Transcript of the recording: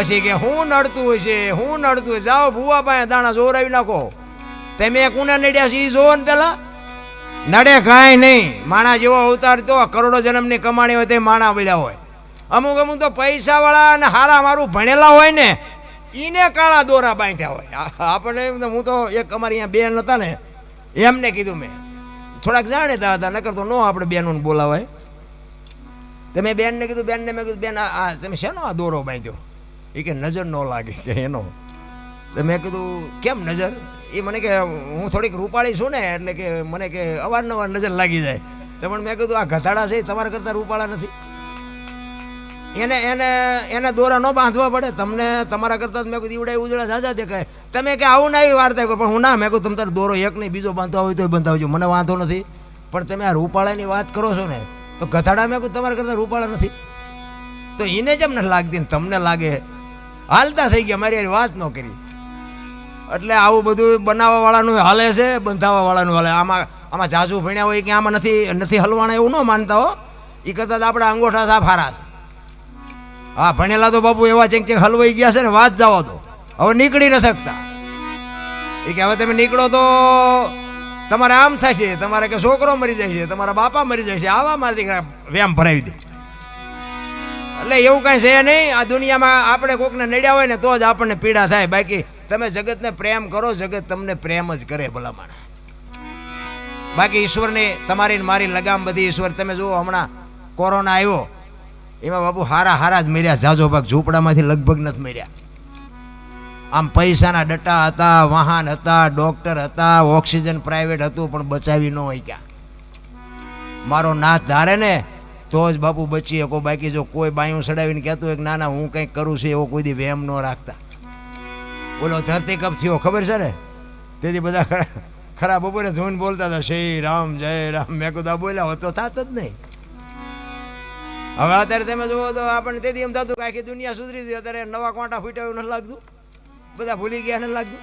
પછી કે હું નડતું હોય છે, હું નડતું હોય, જાઓ ભૂવા પાસે દાણા જોરાવી નાખો. તમે કોને નડ્યા છે એ જોવો ને પેલા. નડે કાંઈ નહીં. માણા જેવો અવતાર તો કરોડો જન્મની કમાણી હોય તે માણા મળ્યા હોય. અમુક અમુક તો પૈસા વાળા અને હારા મારું ભણેલા હોય ને એને કાળા દોરા બાંધ્યા હોય. આપણે હું તો એક અમારી અહીંયા બેન હતા ને એમને કીધું મેં, થોડાક જાણેતા હતા, નકર તો નો આપણે બેનોને બોલાવાય. તમે બેનને કીધું, બેનને મેં કીધું બેન આ તમે શેનો આ દોરો બાંધ્યો? એ કે નજર ન લાગે કે એનો. તો મેં કીધું કેમ નજર? એ મને કે હું થોડીક રૂપાળી છું ને એટલે કે મને કે અવારનવાર નજર લાગી જાય. તો પણ મેં કીધું આ ગધાડા છે તમારા કરતાં રૂપાળા નથી. એને એને એને દોરા ન બાંધવા પડે તમને? તમારા કરતાં મેં કીધું ઈવડા ઉજળા ઝાઝા દેખાય. તમે કે આવું ના એવી વાર્તા કહો, પણ હું ના, મેં કહું તમે તારે દોરો એક નહીં બીજો બાંધવા હોય તો બંધાવજો, મને વાંધો નથી. પણ તમે આ રૂપાળાની વાત કરો છો ને તો ગધાડા મેં કહું તમારા કરતાં રૂપાળા નથી. તો એને જેમ નથી લાગતી ને તમને લાગે. હાલતા થઈ ગયા, મારી વાત ન કરી. એટલે આવું બધું બનાવવા વાળાનું હાલે છે, બંધાવા વાળાનું હાલે. આમાં જાજુ ભણ્યા હોય કે આમાં નથી હલવાના એવું ન માનતા હો. એ કરતાં આપણા અંગોઠા સાફ હારા છે. હા, ભણેલા તો બાપુ એવા ચેક હલવાઈ ગયા છે ને વાત જાઓ તો હવે નીકળી ન શકતા. એ કે હવે તમે નીકળો તો તમારે આમ થશે, તમારે કે છોકરો મરી જાય છે, તમારા બાપા મરી જાય છે, આવામાંથી વ્યાયામ ભરાવી દે. એટલે એવું કાંઈ છે નહીં. આ દુનિયામાં આપણે કોકને નડ્યા હોય ને તો જ આપણને પીડા થાય. બાકી તમે જગતને પ્રેમ કરો, જગત તમને પ્રેમ જ કરે ભલામણ. બાકી ઈશ્વરની તમારી મારી લગામ બધી ઈશ્વર. તમે જુઓ હમણાં કોરોના આવ્યો એમાં બાપુ હારા જ મર્યા. જાજો ભાગ ઝૂંપડામાંથી લગભગ નથી મર્યા. આમ પૈસાના ડટા હતા, વાહન હતા, ડોક્ટર હતા, ઓક્સિજન પ્રાઇવેટ હતું, પણ બચાવી ન હોય ક્યાં. મારો નાથ ધારે ને તો જ બાપુ બચી શકો. બાકી જો કોઈ બાયું સડાવીને કહેતું હોય કે ના ના હું કંઈક કરું છું એવો કોઈ દી વહેમ ન રાખતા. બોલો ધરતી કપ થયો ખબર છે ને, તેથી બધા ખરા બપોરે જોઈને બોલતા હતા શ્રી રામ જય રામ. મેં કીધું બોલ્યા હોત તો થાત જ નહીં. હવે અત્યારે તમે જુઓ તો આપણને તેથી એમ થતું કે આખી દુનિયા સુધરી ગઈ. અત્યારે નવા કોંટા ફૂટ્યા એવું નથી લાગતું, બધા ભૂલી ગયા નથી લાગતું.